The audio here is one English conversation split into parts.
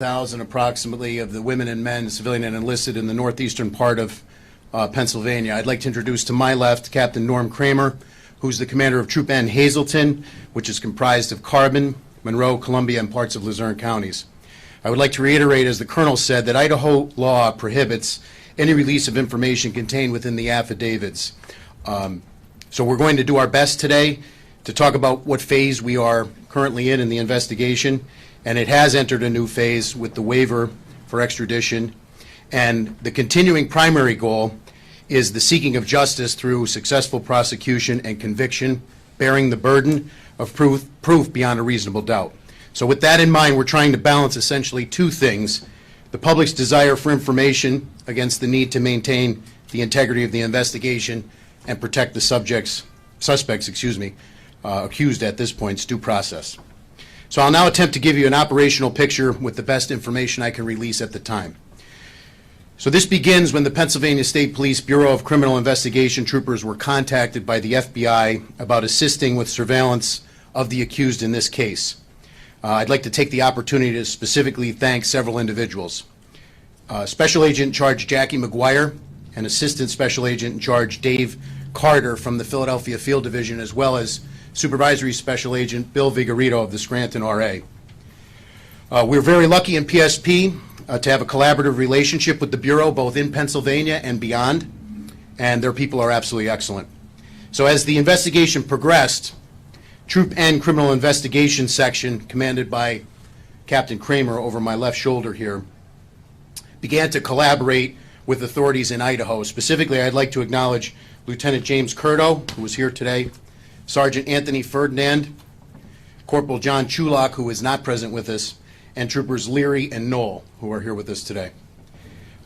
1,000 approximately of the women and men, civilian and enlisted, in the northeastern part of Pennsylvania. I'd like to introduce to my left Captain Norm Kramer, who's the commander of Troop N Hazleton, which is comprised of Carbon, Monroe, Columbia, and parts of Luzerne counties. I would like to reiterate, as the colonel said, that Idaho law prohibits any release of information contained within the affidavits. So we're going to do our best today to talk about what phase we are currently in the investigation, and it has entered a new phase with the waiver for extradition. And the continuing primary goal is the seeking of justice through successful prosecution and conviction, bearing the burden of proof beyond a reasonable doubt. So with that in mind, we're trying to balance essentially two things: the public's desire for information against the need to maintain the integrity of the investigation and protect the suspects, accused at this point's due process. So I'll now attempt to give you an operational picture with the best information I can release at the time. So this begins when the Pennsylvania State Police Bureau of Criminal Investigation troopers were contacted by the FBI about assisting with surveillance of the accused in this case. I'd like to take the opportunity to specifically thank several individuals. Special Agent in Charge Jackie McGuire and Assistant Special Agent in Charge Dave Carter from the Philadelphia Field Division, as well as Supervisory Special Agent Bill Vigorito of the Scranton RA. We're very lucky in PSP to have a collaborative relationship with the Bureau, both in Pennsylvania and beyond, and their people are absolutely excellent. So as the investigation progressed, Troop N Criminal Investigation Section, commanded by Captain Kramer over my left shoulder here, began to collaborate with authorities in Idaho. Specifically, I'd like to acknowledge Lieutenant James Curto, who was here today, Sergeant Anthony Ferdinand, Corporal John Chulak, who is not present with us, and Troopers Leary and Knoll, who are here with us today.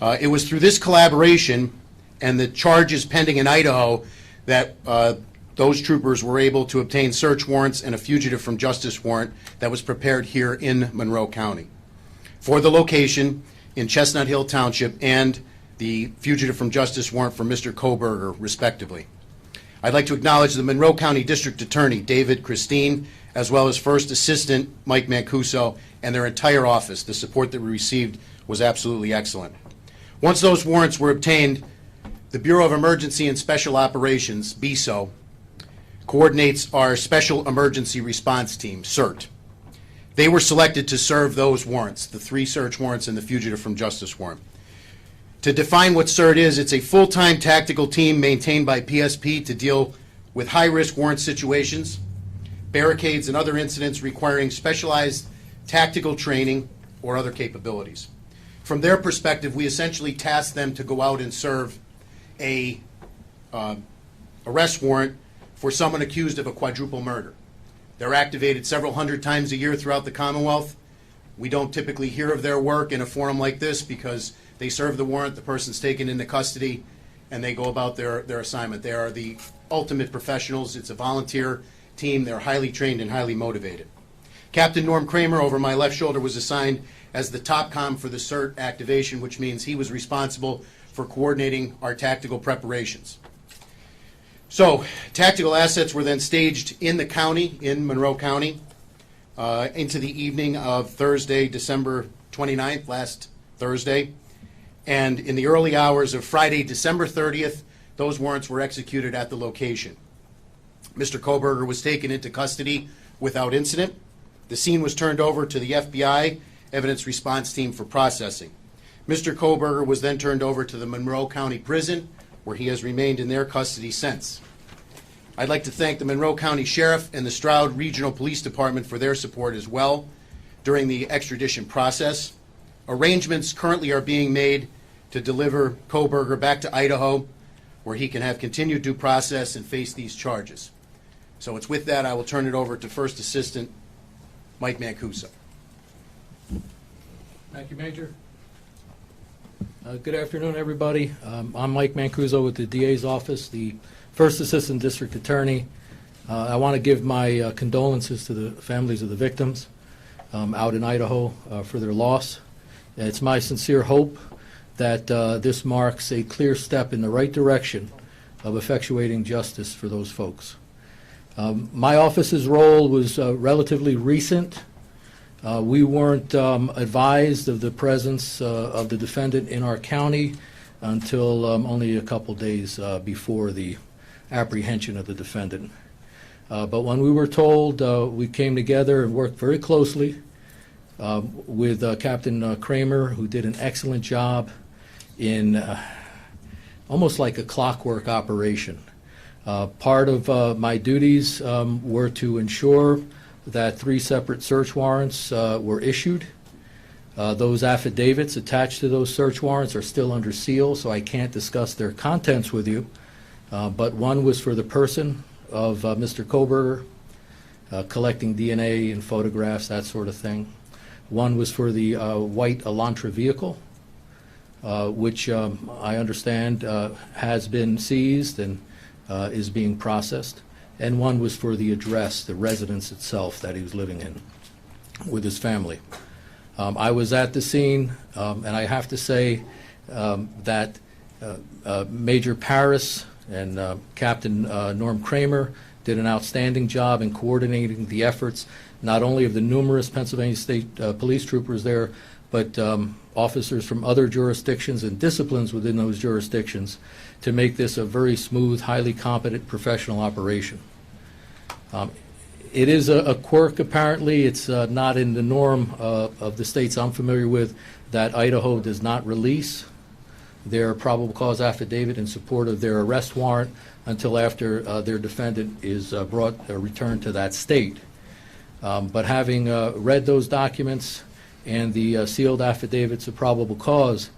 It was through this collaboration and the charges pending in Idaho that those troopers were able to obtain search warrants and a fugitive from justice warrant that was prepared here in Monroe County for the location in Chestnut Hill Township and the fugitive from justice warrant for Mr. Kohberger, respectively. I'd like to acknowledge the Monroe County District Attorney, David Christine, as well as First Assistant Mike Mancuso and their entire office. The support that we received was absolutely excellent. Once those warrants were obtained, the Bureau of Emergency and Special Operations, BESO, coordinates our Special Emergency Response Team, CERT. They were selected to serve those warrants, the 3 search warrants and the fugitive from justice warrant. To define what CERT is, it's a full-time tactical team maintained by PSP to deal with high-risk warrant situations, barricades, and other incidents requiring specialized tactical training or other capabilities. From their perspective, we essentially task them to go out and serve a arrest warrant for someone accused of a quadruple murder. They're activated several hundred times a year throughout the Commonwealth. We don't typically hear of their work in a forum like this because they serve the warrant, the person's taken into custody, and they go about their assignment. They are the ultimate professionals. It's a volunteer team. They're highly trained and highly motivated. Captain Norm Kramer, over my left shoulder, was assigned as the top comm for the CERT activation, which means he was responsible for coordinating our tactical preparations. So, tactical assets were then staged in the county, in Monroe County, into the evening of Thursday, December 29th, last Thursday. And in the early hours of Friday, December 30th, those warrants were executed at the location. Mr. Kohberger was taken into custody without incident. The scene was turned over to the FBI Evidence Response Team for processing. Mr. Kohberger was then turned over to the Monroe County Prison, where he has remained in their custody since. I'd like to thank the Monroe County Sheriff and the Stroud Regional Police Department for their support as well during the extradition process. Arrangements currently are being made to deliver Kohberger back to Idaho, where he can have continued due process and face these charges. So it's with that I will turn it over to First Assistant Mike Mancuso. Thank you, Major. Good afternoon, everybody. I'm Mike Mancuso with the DA's office, the First Assistant District Attorney. I want to give my condolences to the families of the victims out in Idaho for their loss. It's my sincere hope that this marks a clear step in the right direction of effectuating justice for those folks. My office's role was relatively recent. We weren't advised of the presence of the defendant in our county until only a couple days before the apprehension of the defendant. But when we were told, we came together and worked very closely with Captain Kramer, who did an excellent job in almost like a clockwork operation. Part of my duties were to ensure that 3 separate search warrants were issued. Those affidavits attached to those search warrants are still under seal, so I can't discuss their contents with you. But one was for the person of Mr. Kohberger, collecting DNA and photographs, that sort of thing. One was for the white Elantra vehicle, which I understand has been seized and is being processed. And one was for the address, the residence itself that he was living in with his family. I was at the scene, and I have to say that Major Paris and Captain Norm Kramer did an outstanding job in coordinating the efforts, not only of the numerous Pennsylvania State police troopers there, but officers from other jurisdictions and disciplines within those jurisdictions to make this a very smooth, highly competent professional operation. It is a quirk, apparently. It's not in the norm of the states I'm familiar with that Idaho does not release their probable cause affidavit in support of their arrest warrant until after their defendant is returned to that state. But having read those documents and the sealed affidavits of probable cause,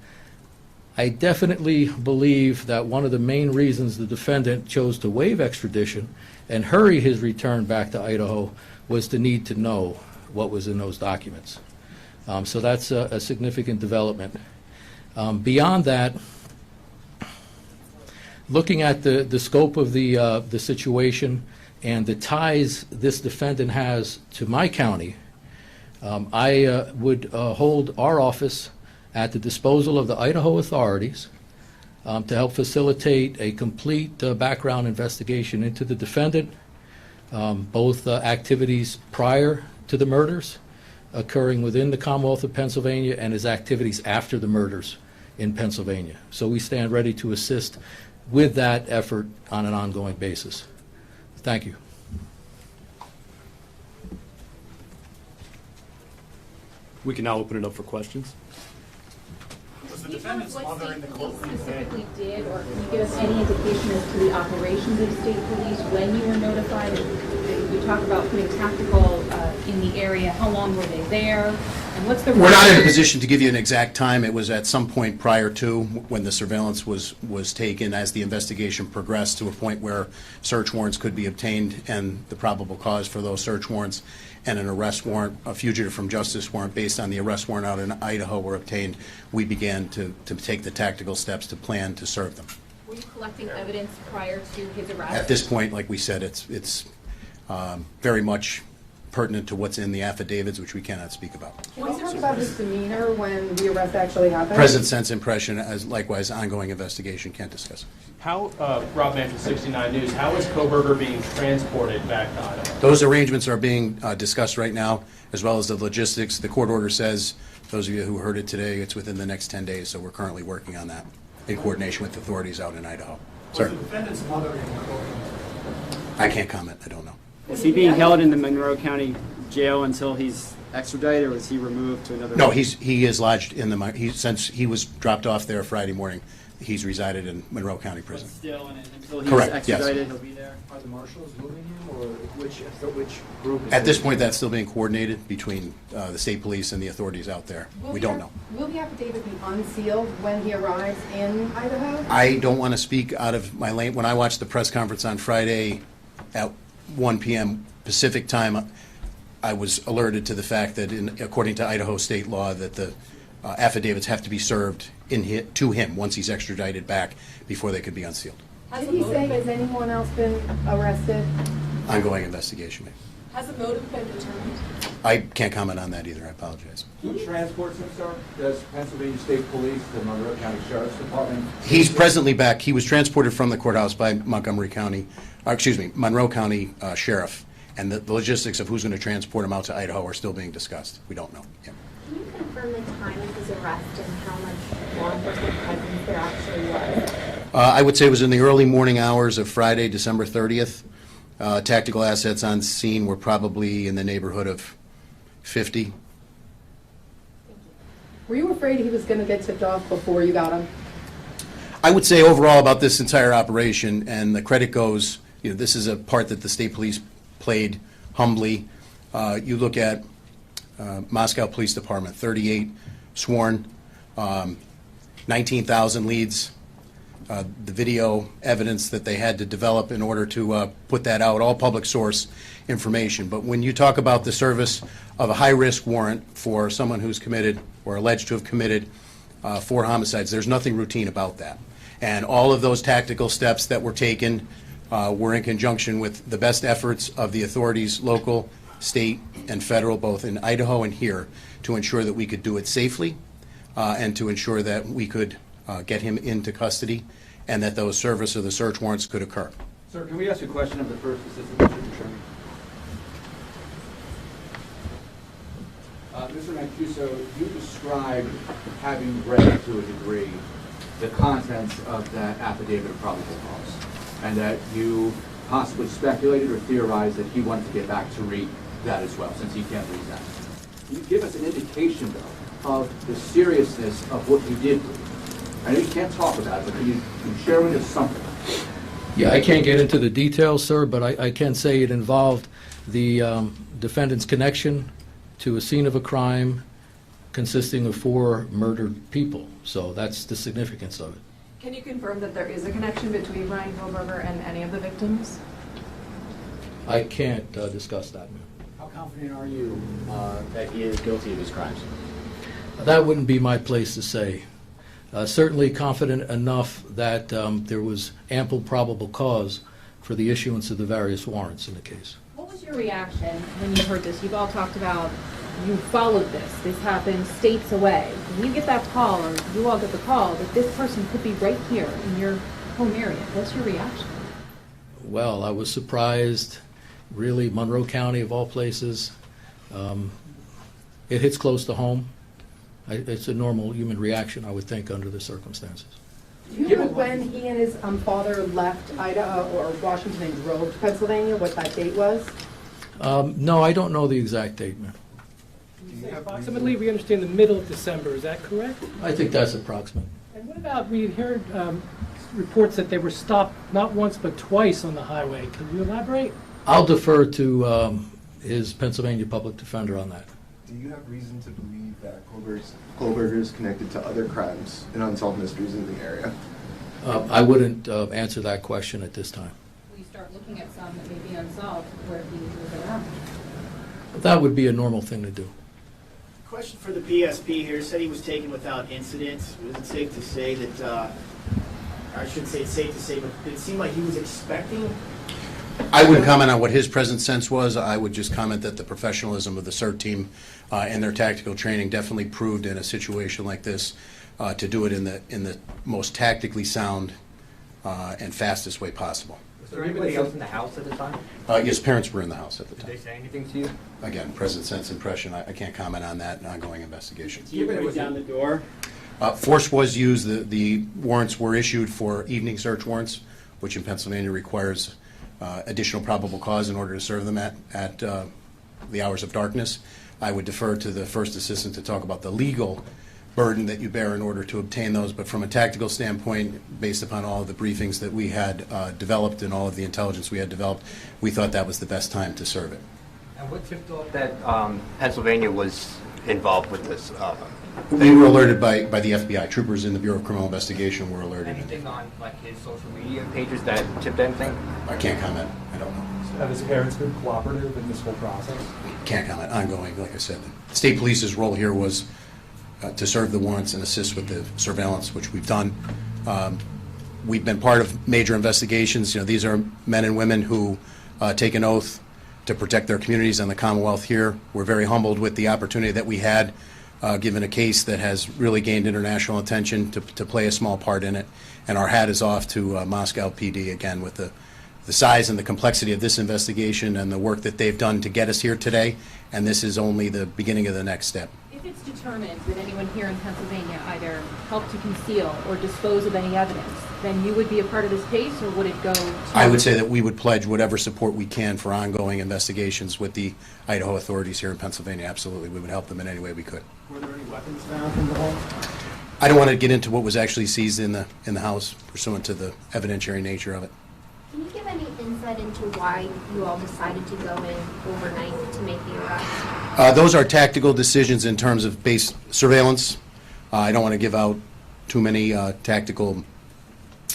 I definitely believe that one of the main reasons the defendant chose to waive extradition and hurry his return back to Idaho was the need to know what was in those documents. So that's a significant development. Beyond that, looking at the scope of the situation and the ties this defendant has to my county, I would hold our office at the disposal of the Idaho authorities to help facilitate a complete background investigation into the defendant, both activities prior to the murders occurring within the Commonwealth of Pennsylvania and his activities after the murders in Pennsylvania. So we stand ready to assist with that effort on an ongoing basis. Thank you. We can now open it up for questions. Was the defendant's mother in the courtroom specifically did, or can you give us any indication as to the operations of state police when you were notified? You talk about putting tactical in the area. How long were they there? And what's the? We're not in a position to give you an exact time. It was at some point prior to when the surveillance was taken, as the investigation progressed to a point where search warrants could be obtained and the probable cause for those search warrants and an arrest warrant, a fugitive from justice warrant based on the arrest warrant out in Idaho were obtained. We began to take the tactical steps to plan to serve them. Were you collecting evidence prior to his arrest? At this point, like we said, it's very much pertinent to what's in the affidavits, which we cannot speak about. Can you talk about his demeanor when the arrest actually happened? Present sense impression, as likewise ongoing investigation, can't discuss it. How, Rob Mann from 69 News, how is Kohberger being transported back to Idaho? Those arrangements are being discussed right now, as well as the logistics. The court order says, those of you who heard it today, it's within the next 10 days, so we're currently working on that in coordination with authorities out in Idaho. Sir? Was the defendant's mother in the courtroom? I can't comment. I don't know. Is he being held in the Monroe County Jail until he's extradited, or was he removed to another? No, he is lodged in the, since he was dropped off there Friday morning, he's resided in Monroe County But Prison. still, until he's Correct, yes. extradited, he'll be there? Are the marshals moving him, or which group is At this moving point, him? that's still being coordinated between the state police and the authorities out there. We don't know. Will the affidavit be unsealed when he arrives in Idaho? I don't want to speak out of my lane. When I watched the press conference on Friday at 1 p.m. Pacific time, I was alerted to the fact that, according to Idaho state law, that the affidavits have to be served to him once he's extradited back before they could be unsealed. Did he say, has anyone else been arrested? Ongoing investigation. Has the motive been determined? I can't comment on that either. I apologize. Who transports him, sir? Does Pennsylvania State Police, the Monroe County Sheriff's Department? He's presently back. He was transported from the courthouse by Monroe County Sheriff, And the logistics of who's going to transport him out to Idaho are still being discussed. We don't know. Yeah. Can you confirm the time of his arrest and how much law enforcement presence there actually was? I would say it was in the early morning hours of Friday, December 30th. Tactical assets on scene were probably in the neighborhood of 50. Were you afraid he was going to get tipped off before you got him? I would say overall about this entire operation, and the credit goes, this is a part that the state police played humbly. You look at Moscow Police Department, 38 sworn, 19,000 leads, the video evidence that they had to develop in order to put that out, all public source information. But when you talk about the service of a high-risk warrant for someone who's committed or alleged to have committed 4 homicides, there's nothing routine about that. And all of those tactical steps that were taken were in conjunction with the best efforts of the authorities, local, state, and federal, both in Idaho and here, to ensure that we could do it safely and to ensure that we could get him into custody and that those service of the search warrants could occur. Sir, can we ask a question of the first assistant district attorney? Mr. Mancuso, you described having read to a degree the contents of that affidavit of probable cause, and that you possibly speculated or theorized that he wanted to get back to read that as well, since he can't read that. Can you give us an indication, though, of the seriousness of what you did read? I know you can't talk about it, but can you share with us something? Yeah, I can't get into the details, sir, but I can say it involved the defendant's connection to a scene of a crime consisting of 4 murdered people. So that's the significance of it. Can you confirm that there is a connection between Bryan Kohberger and any of the victims? I can't discuss that, ma'am. How confident are you that he is guilty of his crimes? That wouldn't be my place to say. Certainly confident enough that there was ample probable cause for the issuance of the various warrants in the case. What was your reaction when you heard this? You've all talked about, you followed this. This happened states away. When you get that call, or you all get the call, that this person could be right here in your home area, what's your reaction? Well, I was surprised, really, Monroe County of all places. It hits close to home. It's a normal human reaction, I would think, under the circumstances. Do you know when he and his father left Idaho or Washington and drove to Pennsylvania, what that date was? No, I don't know the exact date, ma'am. Approximately, we understand the middle of December, is that correct? I think that's approximate. And what about, we heard reports that they were stopped not once but twice on the highway. Can you elaborate? I'll defer to his Pennsylvania public defender on that. Do you have reason to believe that Kohberger is connected to other crimes and unsolved mysteries in the area? I wouldn't answer that question at this time. We start looking at some that may be unsolved where he was around. That would be a normal thing to do. Question for the PSP here. Said he was taken without incident. Was it safe to say that, I shouldn't say it's safe to say, but did it seem like he was expecting? I wouldn't comment on what his present sense was. I would just comment that the professionalism of the CERT team and their tactical training definitely proved in a situation like this to do it in the most tactically sound and fastest way possible. Was there anybody else in the house at the time? Yes, parents were in the house at the Did time. they say anything to you? Again, present sense impression, I can't comment on that, an ongoing investigation. Do you break down the door? Force was used. The warrants were issued for evening search warrants, which in Pennsylvania requires additional probable cause in order to serve them at the hours of darkness. I would defer to the first assistant to talk about the legal burden that you bear in order to obtain those, but from a tactical standpoint, based upon all of the briefings that we had developed and all of the intelligence we had developed, we thought that was the best time to serve it. And what tipped off that Pennsylvania was involved with this? They were alerted by the FBI. Troopers in the Bureau of Criminal Investigation were alerted. Anything on like his social media pages that tipped anything? I can't comment. I don't know. Have his parents been cooperative in this whole process? Can't comment. Ongoing, like I said. The state police's role here was to serve the warrants and assist with the surveillance, which we've done. We've been part of major investigations. These are men and women who take an oath to protect their communities and the Commonwealth here. We're very humbled with the opportunity that we had, given a case that has really gained international attention, to play a small part in it. And our hat is off to Moscow PD, again, with the the size and the complexity of this investigation and the work that they've done to get us here today, and this is only the beginning of the next step. If it's determined that anyone here in Pennsylvania either helped to conceal or dispose of any evidence, then you would be a part of this case, or would it go to... I would say that we would pledge whatever support we can for ongoing investigations with the Idaho authorities here in Pennsylvania. Absolutely, we would help them in any way we could. Were there any weapons found in the home? I don't want to get into what was actually seized in the house pursuant to the evidentiary nature of it. Can you give any insight into why you all decided to go in overnight to make the arrest? Those are tactical decisions in terms of base surveillance. I don't want to give out too many tactical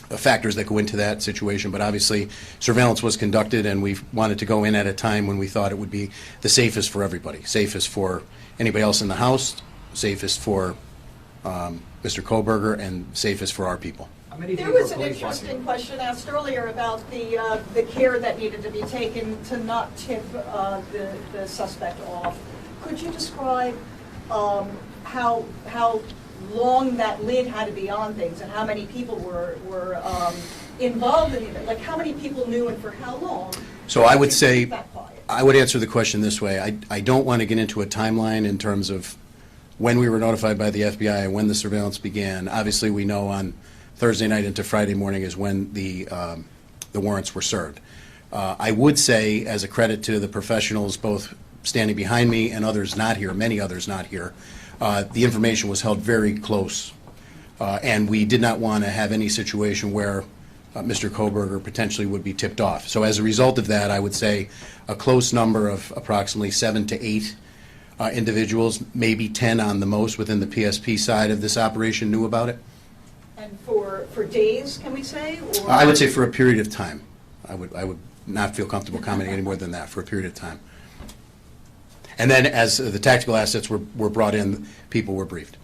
factors that go into that situation, but obviously surveillance was conducted, and we wanted to go in at a time when we thought it would be the safest for everybody, safest for anybody else in the house, safest for Mr. Kohberger, and safest for our people. There was an interesting question asked earlier about the care that needed to be taken to not tip the suspect off. Could you describe how long that lid had to be on things and how many people were involved in it? Like how many people knew and for how long? So I would say, I would answer the question this way. I don't want to get into a timeline in terms of when we were notified by the FBI and when the surveillance began. Obviously, we know on Thursday night into Friday morning is when the warrants were served. I would say, as a credit to the professionals both standing behind me and others not here, many others not here, the information was held very close, and we did not want to have any situation where Mr. Kohberger potentially would be tipped off. So as a result of that, I would say a close number of approximately 7 to 8 individuals, maybe 10 on the most within the PSP side of this operation knew about it. And for days, can we say? Or? I would say for a period of time. I would not feel comfortable commenting any more than that, for a period of time. And then as the tactical assets were brought in, people were briefed.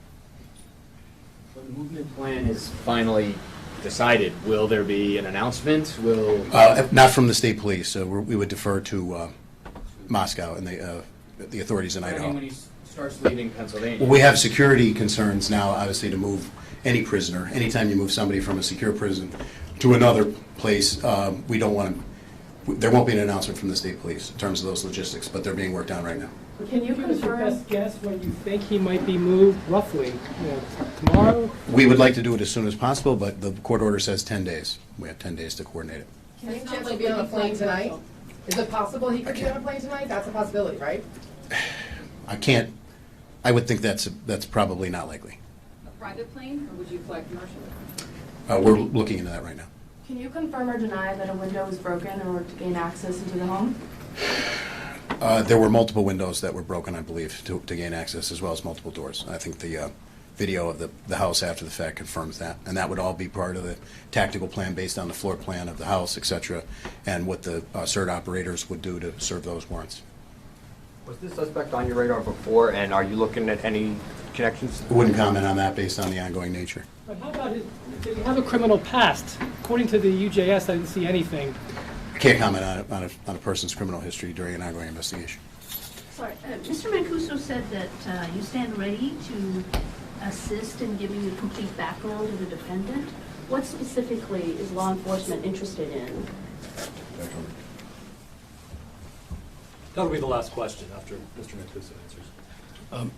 When the movement plan is finally decided, will there be an announcement? Not from the state police. We would defer to Moscow and the authorities in Idaho. When he starts leaving Pennsylvania. Well, we have security concerns now, obviously, to move any prisoner. Anytime you move somebody from a secure prison to another place, we don't want to. There won't be an announcement from the state police in terms of those logistics, but they're being worked on right now. Can you give us your best guess when you think he might be moved, roughly? Tomorrow? We would like to do it as soon as possible, but the court order says 10 days. We have 10 days to coordinate it. Can he potentially be on a plane tonight? Is it possible he could be on a plane tonight? That's a possibility, right? I can't. I would think that's probably not likely. A private plane, or would you fly commercially? We're looking into that right now. Can you confirm or deny that a window was broken in order to gain access into the home? There were multiple windows that were broken, I believe, to gain access, as well as multiple doors. I think the video of the house after the fact confirms that, and that would all be part of the tactical plan based on the floor plan of the house, etc., and what the CERT operators would do to serve those warrants. Was this suspect on your radar before, and are you looking at any connections? I wouldn't comment on that based on the ongoing nature. But how about did he have a criminal past? According to the UJS, I didn't see anything. I can't comment on a person's criminal history during an ongoing investigation. Sorry, Mr. Mancuso said that you stand ready to assist in giving a complete background of the defendant. What specifically is law enforcement interested in? That'll be the last question after Mr. Mancuso answers.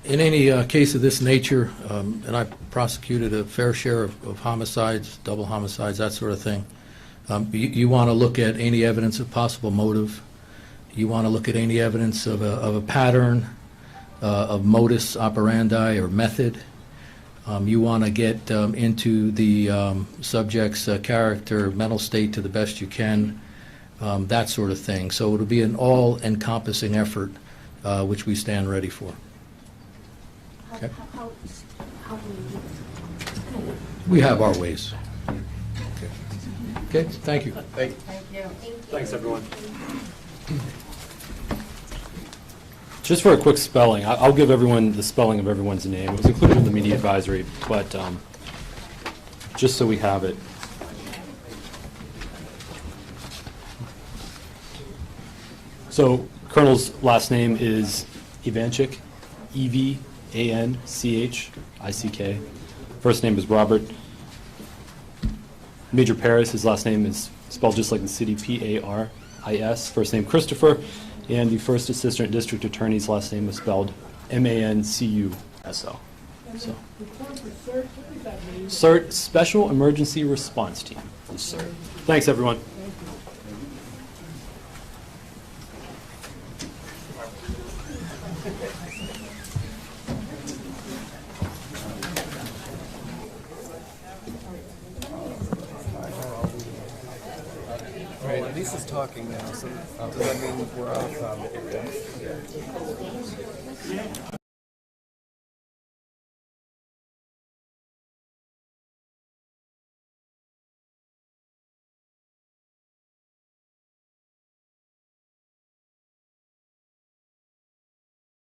In any case of this nature, and I've prosecuted a fair share of homicides, double homicides, that sort of thing, you want to look at any evidence of possible motive. You want to look at any evidence of a pattern, of modus operandi or method. You want to get into the subject's character, mental state to the best you can, that sort of thing. So it'll be an all-encompassing effort, which we stand ready for. Okay. How can you do this? We have our ways. Okay, thank you. Thank you. Thanks, everyone. Just for a quick spelling, I'll give everyone the spelling of everyone's name. It was included in the media advisory, but just so we have it. So, Colonel's last name is Ivanchik, E-V-A-N-C-H-I-C-K. First name is Robert. Major Paris, his last name is spelled just like the city, P-A-R-I-S, first name Christopher, and the first assistant district attorney's last name was spelled M-A-N-C-U-S-O. So, CERT, Special Emergency Response Team, is CERT. Thanks, everyone. Well, Lisa's talking now, so does that mean we're off?